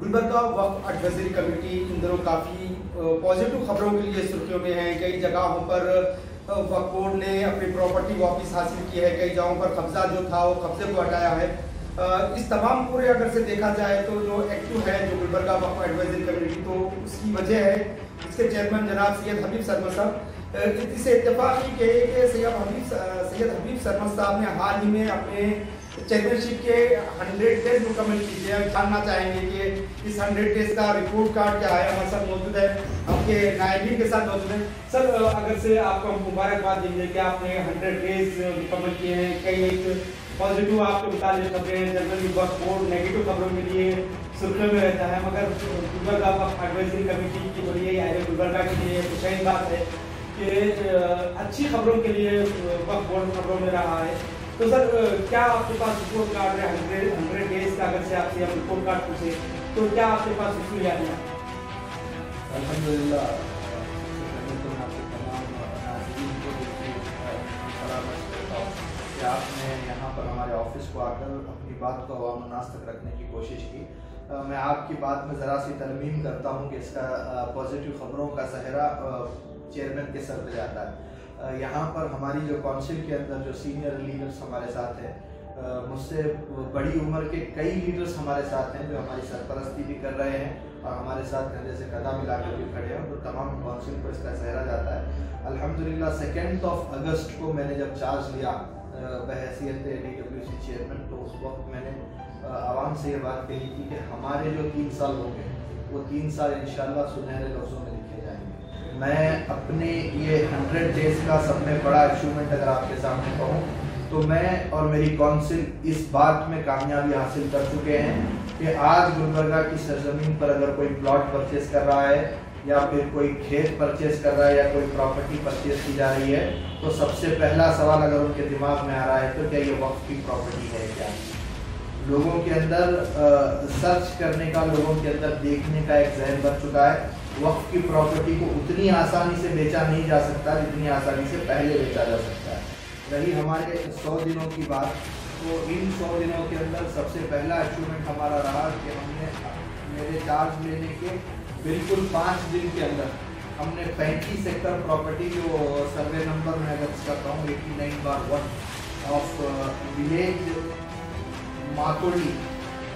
गुलबर्गा वक्फ advisory committee इन दिनों काफ़ी positive खबरों के लिए सुर्खियों में है। कई जगहों पर वक्फ बोर्ड ने अपनी प्रॉपर्टी वापस हासिल की है, कई जगहों पर कब्जा जो था वो कब्जे को हटाया है। इस तमाम पूरे अगर से देखा जाए तो जो एक्टिव है जो गुलबर्गा वक्फ एडवाइजरी कमेटी, तो उसकी वजह है इसके चेयरमैन जनाब सैयद हबीब सरमद साहब। इससे इत्तेफाक ही कहे कि सैयद हबीब सरमद साहब ने हाल ही में अपने चैंपियनशिप के 100 डेज मुकम्मल कीजिए। हम जानना चाहेंगे कि इस 100 डेज का रिपोर्ट कार्ड क्या है। हमारे साथ मौजूद है, आपके नायबीन के साथ मौजूद है। सर, अगर से आपको हम मुबारकबाद देंगे कि आपने 100 डेज मुकम्मल किए हैं। कई एक पॉजिटिव आपके मुताबिक खबरें, जनरली वक्फ बोर्ड नेगेटिव खबरों के लिए सुर्खियों में रहता है, मगर गुलबर्गा वक्फ एडवाइजरी कमेटी की बड़ी गुलबर्गा के लिए खुशहाल बात है कि अच्छी खबरों के लिए वक्फ बोर्ड खबरों में रहा है। तो सर, क्या आपके पास रिपोर्ट कार्ड है 100 डेज का? अगर से आपसे हम रिपोर्ट कार्ड पूछे तो क्या आपके पास इसमें याद है? अल्हम्दुलिल्लाह, तो मैं आपके तमाम नाज़रीन को सलाम करता हूँ कि आपने यहाँ पर हमारे ऑफिस को आकर अपनी बात को अवाम नास तक रखने की कोशिश की। मैं आपकी बात में ज़रा सी तरमीम करता हूँ कि इसका पॉजिटिव ख़बरों का सहरा चेयरमैन के सर पे जाता है। यहाँ पर हमारी जो काउंसिल के अंदर जो सीनियर लीडर्स हमारे साथ हैं, मुझसे बड़ी उम्र के कई लीडर्स हमारे साथ हैं जो हमारी सरपरस्ती भी कर रहे हैं और हमारे साथ कंधे से कंधा मिलाकर भी खड़े हैं, तो तमाम काउंसिल को इसका सहरा जाता है। अल्हम्दुलिल्लाह 2 अगस्त को मैंने जब चार्ज लिया बहैसियत DWC चेयरमैन, तो उस वक्त मैंने आवाम से ये बात कही थी कि हमारे जो 3 साल हो गए वो 3 साल इंशाल्लाह सुनहरे लफ्ज़ों में लिखे जाएंगे। मैं अपने ये 100 डेज का सब में बड़ा अचीवमेंट अगर आपके सामने कहूँ तो मैं और मेरी काउंसिल इस बात में कामयाबी हासिल कर चुके हैं कि आज गुलबर्गा की सरजमीन पर अगर कोई प्लॉट परचेज कर रहा है या फिर कोई खेत परचेज कर रहा है या कोई प्रॉपर्टी परचेज की जा रही है, तो सबसे पहला सवाल अगर उनके दिमाग में आ रहा है तो क्या ये वक्फ की प्रॉपर्टी है क्या? लोगों के अंदर सर्च करने का, लोगों के अंदर देखने का एक जहन बन चुका है। वक्फ की प्रॉपर्टी को उतनी आसानी से बेचा नहीं जा सकता जितनी आसानी से पहले बेचा जा सकता है। रही हमारे 100 दिनों की बात, तो इन 100 दिनों के अंदर सबसे पहला अचीवमेंट हमारा रहा कि हमने मेरे चार्ज लेने के बिल्कुल 5 दिन के अंदर हमने 35 एकड़ प्रॉपर्टी, जो सर्वे नंबर में अगर करता हूँ 89/1 ऑफ विलेज मातोली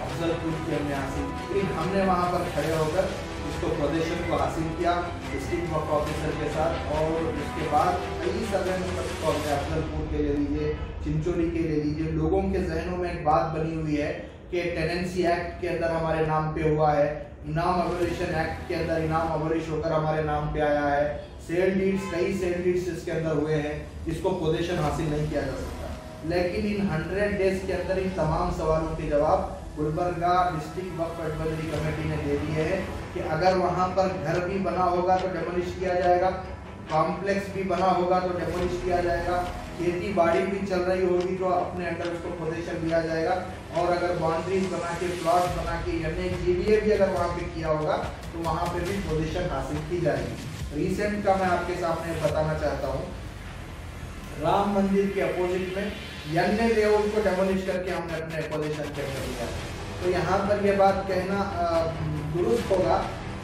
अफजलपुर की हमने हासिल। हमने वहाँ पर खड़े होकर इसको पोजीशन को हासिल किया डिस्ट्रिक्ट वक्फ ऑफिसर के साथ, और उसके बाद कई सर्वे नंबर को हमने अफजलपुर के ले लीजिए, चिंचोली के ले लीजिए। लोगों के जहनों में एक बात बनी हुई है कि टेनेंसी एक्ट के अंदर हमारे नाम पे हुआ है, इनाम अबोलिशन एक्ट के अंदर इनाम अबोलिश होकर हमारे नाम पे आया है, सेल डीड्स, कई सेल डीड्स इसके अंदर हुए हैं, इसको पोजीशन हासिल नहीं किया जा सकता। लेकिन इन 100 डेज के अंदर इन तमाम सवालों के जवाब गुलबर्गा डिस्ट्रिक्ट वक्फ एडवाइजरी कमेटी ने दे दिए हैं कि अगर वहाँ पर घर भी बना होगा तो डेमोलिश किया जाएगा, कॉम्प्लेक्स भी बना होगा तो डेमोलिश किया जाएगा, खेती बाड़ी भी चल रही होगी तो अपने अंडर उसको पोजीशन दिया जाएगा, और अगर बाउंड्रीज बना के, प्लॉट बना के, यानी GDA भी अगर वहाँ पे किया होगा तो वहाँ पे भी पोजीशन हासिल की जाएगी। रिसेंट का मैं आपके सामने बताना चाहता हूँ, राम मंदिर के अपोजिट में यन्ने लेआउट को डेमोलिश करके हमने अपने पोजीशन के अंदर लिया। तो यहाँ पर यह बात कहना दुरुस्त होगा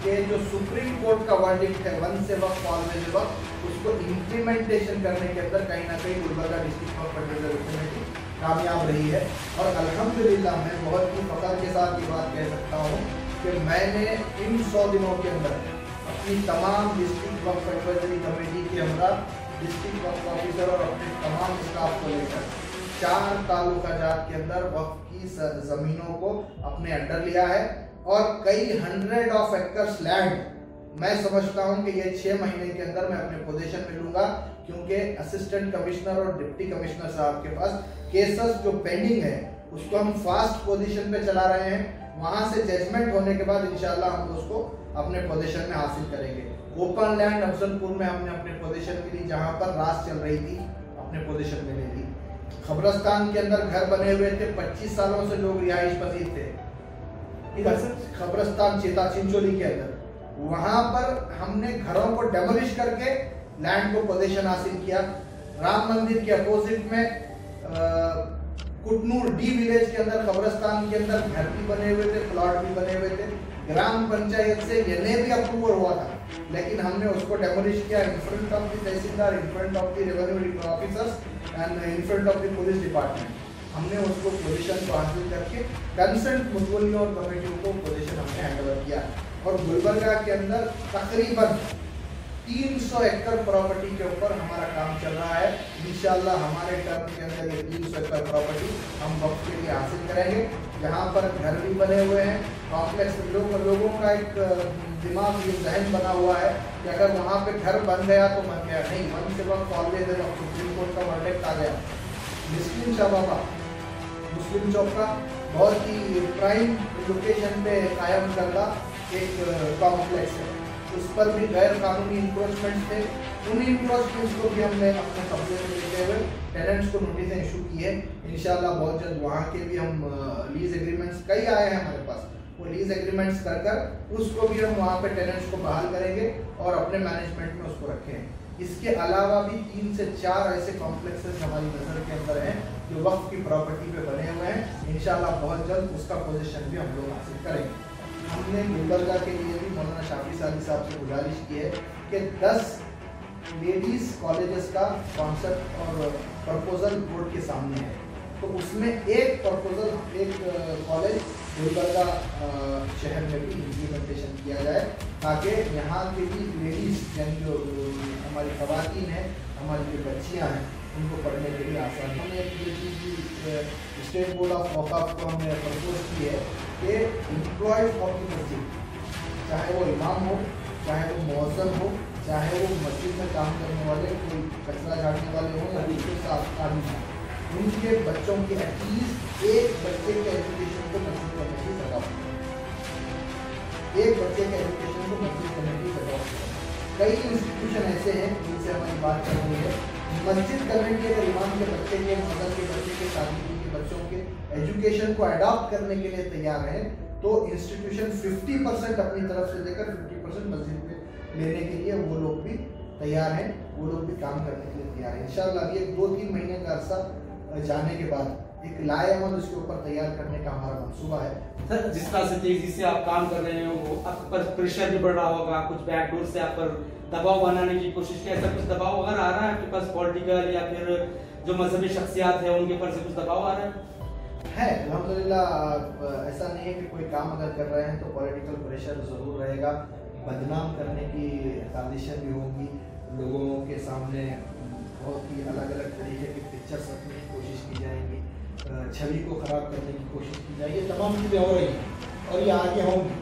कि जो सुप्रीम कोर्ट का वर्डिक्ट है, वन से वक्त ऑलवेज वक्त, उसको इम्प्लीमेंटेशन करने के अंदर कहीं ना कहीं गुलबर्गा डिस्ट्रिक्ट वक्फ एडवाइजरी कमेटी कामयाब रही है। और अल्हम्दुलिल्लाह मैं बहुत ही फख्र के साथ ये बात कह सकता हूँ कि मैंने इन 100 दिनों के अंदर अपनी तमाम डिस्ट्रिक्ट वक्फ एडवाइजरी कमेटी के अंदर डिस्ट्रिक्ट वक्फ ऑफिसर और अपने तमाम स्टाफ को लेकर 4 तालुकाजात के अंदर वक्फ की जमीनों को अपने अंडर लिया है, और कई 100 ऑफ एकर्स लैंड मैं समझता हूं कि ये 6 महीने के अंदर मैं अपने पोजीशन में लूंगा, क्योंकि असिस्टेंट कमिश्नर और डिप्टी कमिश्नर साहब के पास केसेस जो पेंडिंग है उसको हम फास्ट पोजीशन पे चला रहे हैं। वहां से जजमेंट होने के बाद इंशाल्लाह हम उसको अपने पोजीशन में हासिल करेंगे। ओपन लैंड अफजलपुर में हमने अपने पोजीशन में ली, जहां पर रास चल रही थी, अपने पोजीशन में ले ली। खबरस्तान के अंदर घर बने हुए थे, 25 सालों से लोग रिहाइश पसीर थे खबरस्तान चेता चिंचोली के अंदर, वहां पर हमने घरों को डेमोलिश करके लैंड को पोजीशन हासिल किया। राम मंदिर के अपोजिट में कुटनूर डी विलेज के अंदर, कब्रस्तान के अंदर घर भी बने हुए थे, प्लॉट भी बने हुए थे, ग्राम पंचायत से ये भी अप्रूवल हुआ था, लेकिन हमने उसको डेमोलिश किया in front of the tehsildar, in front of the revenue officers and in front of the police department. हमने उसको पोजीशन को हासिल करके कंसर्न मुतवल्लियों और कमेटियों को पोजीशन हमने हैंडओवर किया। और गुलबर्गा के अंदर तकरीबन 300 एकड़ प्रॉपर्टी के ऊपर हमारा काम चल रहा है। इंशाल्लाह हमारे टर्म के अंदर ये 300 एकड़ प्रॉपर्टी हम वक्त के लिए हासिल करेंगे। यहाँ पर घर भी बने हुए हैं, कॉम्प्लेक्स लोगों का एक दिमाग ये जहन बना हुआ है कि अगर वहाँ पे घर बन गया तो बन गया, नहीं, वन से वक्त ऑलवेज सुप्रीम कोर्ट का वर्डिक्ट आ गया। मुस्लिम शाहबाबा मुस्लिम चौक का बहुत ही प्राइम लोकेशन पे कायम करदा एक कॉम्प्लेक्स है, उस पर भी गैर कानूनी इंक्रोचमेंट थे। उन इंक्रोचमेंट्स को भी हमने अपने कब्जे में लेते हुए टेनेंट्स को नोटिस इशू की है। इंशाल्लाह बहुत जल्द वहाँ के भी हम लीज एग्रीमेंट्स कई आए हैं हमारे पास, वो लीज एग्रीमेंट्स कर उसको भी हम वहाँ पे टेनेंट्स को बहाल करेंगे और अपने मैनेजमेंट में उसको रखें। इसके अलावा भी 3 से 4 ऐसे कॉम्प्लेक्सेस हमारी नज़र के अंदर हैं जो वक्त की प्रॉपर्टी पे बने हुए हैं। इंशाल्लाह बहुत जल्द उसका पोजीशन भी हम लोग हासिल करेंगे। हमने गुलबर्गा के लिए भी मौलाना शाफी साली साहब से गुजारिश की है कि 10 लेडीज़ कॉलेजेस का कॉन्सेप्ट और प्रपोजल बोर्ड के सामने है, तो उसमें एक प्रपोजल, एक कॉलेज गुलबर्गा शहर में भी इम्प्लीमेंटेशन किया जाए ताकि यहाँ के भी लेडीज़ यानी जो हमारी ख़वातीन हैं, हमारी जो बच्चियाँ हैं, उनको पढ़ने के लिए आसान। हमने ये चीज़ स्टेट बोर्ड ऑफ वक़ाफ़ को हमने प्रपोज की है कि एम्प्लॉयज़ ऑफ द मस्जिद, चाहे वो इमाम हो, चाहे वो मौज़न हो, चाहे वो मस्जिद में काम करने वाले कोई कचरा झाड़ने वाले हों या दूसरे साफ आदमी हों, उनके बच्चों की एटलीस्ट एक बच्चे के एजुकेशन को मस्जिद करने की जगह, एक बच्चे के एजुकेशन को मस्जिद करने की जगह। कई इंस्टीट्यूशन ऐसे हैं जिनसे हमारी बात चल रही है, मस्जिद कमेटी अगर इमाम के बच्चे के, मदर के बच्चे के, शादी के बच्चों के एजुकेशन को अडॉप्ट करने के लिए तैयार है तो इंस्टीट्यूशन 50% अपनी तरफ से देकर 50% मस्जिद पे लेने के लिए वो लोग भी तैयार हैं, वो लोग भी काम करने के लिए तैयार हैं। इंशाल्लाह अभी 2-3 महीने का अरसा जाने के बाद एक लाएअमल उसके ऊपर तैयार करने का हमारा मंसूबा है। सर, जिस तरह से तेजी से आप काम कर रहे हैं वो आप पर प्रेशर भी बढ़ रहा होगा, कुछ बैकडोर से आप पर दबाव बनाने की कोशिश की, ऐसा कुछ दबाव वगैरह आ रहा है आपके पास पॉलिटिकल या फिर जो मजहबी शख्सियात है उनके ऊपर से कुछ दबाव आ रहा है? अल्हम्दुलिल्लाह ऐसा नहीं है कि कोई काम अगर कर रहे हैं तो पॉलिटिकल प्रेशर ज़रूर रहेगा, बदनाम करने की साजिशें भी होंगी, लोगों के सामने बहुत ही अलग अलग तरीके की पिक्चर्स रखने की कोशिश की जाएगी, छवि को ख़राब करने की कोशिश की जाएगी, तमाम चीज़ें हो रही हैं और ये आगे होंगी।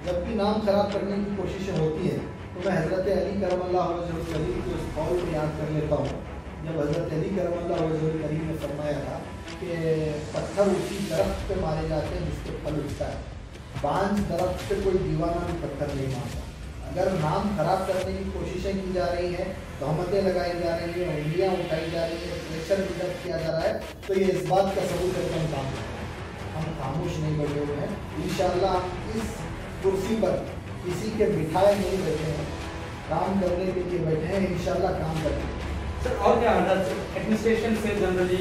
जब भी नाम खराब करने की कोशिशें होती हैं तो मैं हज़रत अली करमल्लाहु वजहुल करीम के उस कौल को याद कर लेता हूँ जब हज़रत अली करमल्लाहु वजहुल करीम ने फरमाया था कि पत्थर उसी दरख्त पे मारे जाते हैं जिसके फल उगता है, बांझ दरख्त पे कोई दीवाना भी पत्थर नहीं मारता। अगर नाम खराब करने की कोशिशें की जा रही हैं, तहमतें लगाई जा रही हैं, उंगलियाँ उठाई जा रही हैं, प्रेशर बिल्डअप किया जा रहा है, तो ये इस बात का सबूत है कि हम काम कर रहे हैं, हम खामोश नहीं बैठे हुए हैं। इंशाअल्लाह हम इस कुर्सी पर किसी के बिठाए नहीं बैठे हैं, काम करने के लिए बैठे हैं, इंशाअल्लाह काम करेंगे। सर, और क्या एडमिनिस्ट्रेशन से जनरली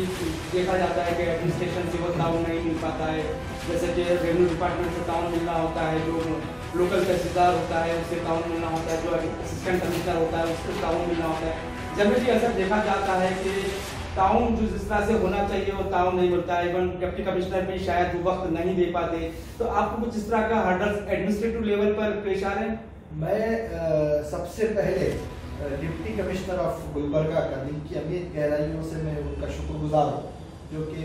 देखा जाता है कि एडमिनिस्ट्रेशन से वो ताउन नहीं मिल पाता है, जैसे कि रेवेन्यू डिपार्टमेंट से ताउन मिलना होता है, जो लोकल तहसीलदार होता है उससे ताउन मिलना होता है, जो असिस्टेंट कमिश्नर होता है उससे ताउन मिलना होता है। जनरली ऐसा देखा जाता है कि ताउन जो जिस तरह से होना चाहिए वो ताउन नहीं मिलता है, इवन डिप्टी कमिश्नर भी शायद वो वक्त नहीं दे पाते। तो आपको कुछ इस तरह का हर्डल्स एडमिनिस्ट्रेटिव लेवल पर पेश आ रहे हैं? मैं सबसे पहले डिप्टी कमिश्नर ऑफ गुलबर्गा का दिल की अमीर गहराइयों से मैं उनका शुक्रगुजार हूँ, जो कि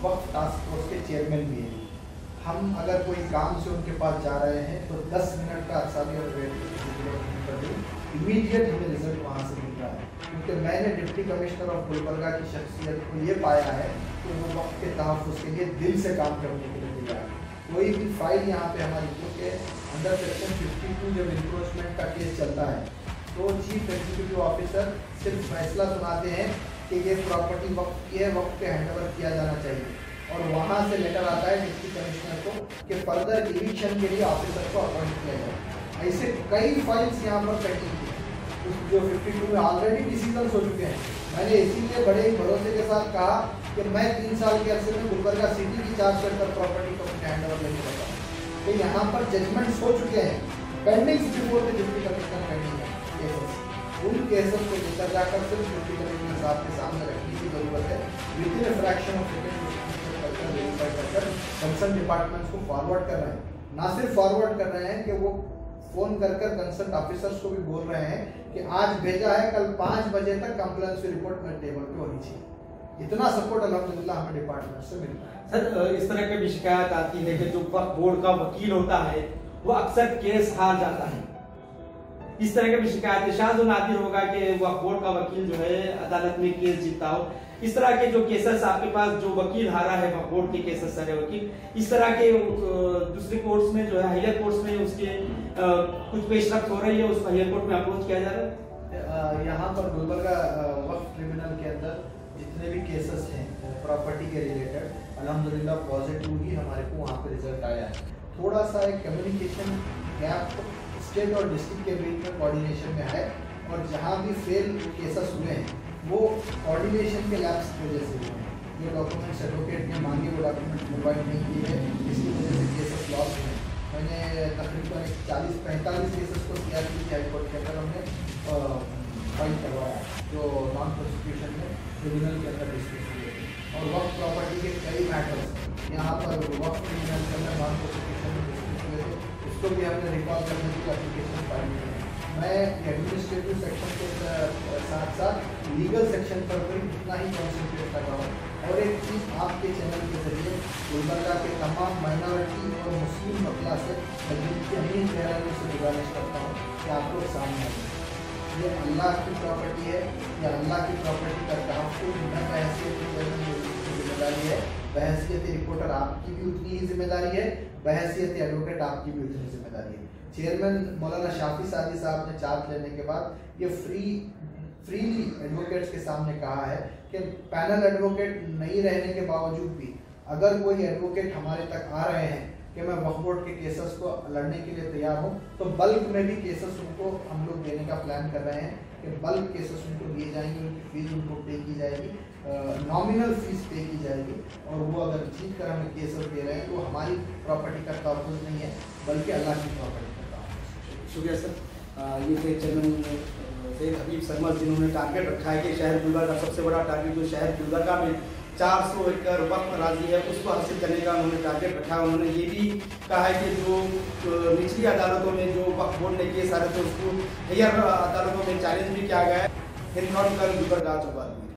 वक्त टास्क फोर्स के चेयरमैन भी हैं। हम अगर कोई काम से उनके पास जा रहे हैं तो 10 मिनट का अरसा भी और वेट करते इमीडिएट हमें रिजल्ट वहाँ से मिल रहा है, क्योंकि मैंने डिप्टी कमिश्नर ऑफ गुलबर्गा की शख्सियत को ये पाया है कि वो वक्त के तहफ़्फ़ुज़ के लिए दिल से काम करने के लिए तैयार है। कोई भी फाइल यहाँ पे हमारी, क्योंकि अंडर सेक्शन 52 जब इंक्रोचमेंट का केस चलता है तो चीफ एग्जीक्यूटिव ऑफिसर सिर्फ फैसला सुनाते हैं कि ये प्रॉपर्टी वक्त की है, वक्त पे हैंडओवर किया जाना चाहिए, और वहाँ से लेटर आता है डिप्टी कमिश्नर को कि फर्दर इविक्शन के लिए ऑफिसर को अपॉइंट किया जाए। ऐसे कई फाइल्स यहाँ पर पेंडिंग थी जो 52 में ऑलरेडी डिसीजन हो चुके हैं। मैंने इसीलिए बड़े ही भरोसे के साथ कहा कि मैं 3 साल के अरसे में गुलबर्गा सिटी की 400 एकड़ प्रॉपर्टी को हैंडओवर लेके बता कि यहाँ पर जजमेंट्स हो चुके हैं, pending before the deputy commissioner pending है केसेस, उन केसेस को लेकर जाकर सिर्फ डिप्टी कमिश्नर साहब के सामने रखने की जरूरत है। With in fraction of second concern departments को फॉरवर्ड कर रहे हैं, ना सिर्फ फॉरवर्ड कर रहे हैं कि वो फोन कर कंसर्न ऑफिसर्स को भी बोल रहे हैं कि आज भेजा है, कल 5 बजे तक कंप्लेंट रिपोर्ट में टेबल पे होनी चाहिए। इतना सपोर्ट अल्हम्दुलिल्लाह हमें डिपार्टमेंट से मिल रहा है। सर, इस तरह की भी शिकायत आती है कि जो वक्फ बोर्ड का वकील होता है वो अक्सर केस हार जाता है। इस तरह की भी शिकायत शायद नादिर होगा कि वक्फ बोर्ड का वकील जो है अदालत में केस जीतता हो। इस तरह के जो केसेस आपके पास जो वकील हारा है वक्फ बोर्ड के केसेस सारे वकील, इस तरह के दूसरे कोर्ट्स में जो है हायर कोर्ट्स में उसके कुछ पेशरफ्त हो रही है, उसको हायर कोर्ट में अप्रोच किया जा रहा है। यहाँ पर गुलबर्गा वक्फ ट्रिब्यूनल के अंदर जितने भी केसेस हैं प्रॉपर्टी के रिलेटेड, अल्हम्दुलिल्लाह पॉजिटिवली हमारे को वहाँ पे रिजल्ट आया है। थोड़ा सा एक कम्युनिकेशन गैप स्टेट और डिस्ट्रिक्ट के बीच में कोऑर्डिनेशन में है, और जहाँ भी फेल केसेस हुए हैं वो कोऑर्डिनेशन के लैब्स की वजह से हुए हैं। जो डॉक्यूमेंट्स एडवोकेट ने मांगे वो डॉक्यूमेंट प्रोवाइड नहीं किए हैं, इसकी वजह से केसेस लॉस हुए। मैंने तकरीबन 40-45 केसेस को CRPC हाई कोर्ट के अंदर हमने फाइल करवाया, जो नॉन प्रोसिक्यूशन में ट्रिब्यूनल के अंदर डिस्कस हुए। और वक्फ प्रॉपर्टी के कई मैटर्स यहाँ पर वक्फ ट्रिब्यूनल के अंदर नॉन प्रोसिक्यूशन में डिस्कस हुए थे, उसको भी हमने रिकॉल करने की एप्लीकेशन फाइल की है। मैं एडमिनिस्ट्रेटिव सेक्शन के साथ साथ लीगल सेक्शन पर भी उतना ही कॉन्सेंट्रेट कर रहा हूँ। और एक चीज़ आपके चैनल के जरिए गुलबर्गा के तमाम माइनॉरिटी और मुस्लिम मसला से की अमीन गहराइयों से गुजारिश करता हूँ कि आप लोग सामने आइए। ये अल्लाह की प्रॉपर्टी है, या अल्लाह की प्रॉपर्टी का तहफ़्फ़ुज़ न बहैसियत की जिम्मेदारी है, बहैसियत रिपोर्टर आपकी भी उतनी ही जिम्मेदारी है, बहैसियत एडवोकेट आपकी भी उतनी जिम्मेदारी है। चेयरमैन मौलाना शाफी सादी साहब ने चार्ज लेने के बाद ये फ्रीली एडवोकेट्स के सामने कहा है कि पैनल एडवोकेट नहीं रहने के बावजूद भी अगर कोई एडवोकेट हमारे तक आ रहे हैं कि मैं वक्फ बोर्ड के केसेस को लड़ने के लिए तैयार हूँ, तो बल्क में भी केसेस उनको हम लोग देने का प्लान कर रहे हैं कि बल्क केसेस उनको दिए जाएंगे, उनकी फीस उनको पे की जाएगी, नॉमिनल फीस पे की जाएगी। और वो अगर जीत कर हमें केसेस दे रहे हैं तो हमारी प्रॉपर्टी का तहफ़्फ़ुज़ नहीं है बल्कि अल्लाह की प्रॉपर्टी का तहफ़्फ़ुज़। शुक्रिया सर। ये थे चेयरमैन सैयद हबीब सरमद, जिन्होंने टारगेट रखा है कि शहर गुलबर्गा का सबसे बड़ा टारगेट जो शहर गुलबर्गा में 400 एकड़ वक्फ अराज़ी है उसको हासिल करने का उन्होंने टारगेट रखा है। उन्होंने ये भी कहा है कि जो निचली अदालतों में जो वक्फ बोर्ड ने केस आ रहे थे उसको हायर अदालतों में चैलेंज भी किया गया है। गुलबर्गा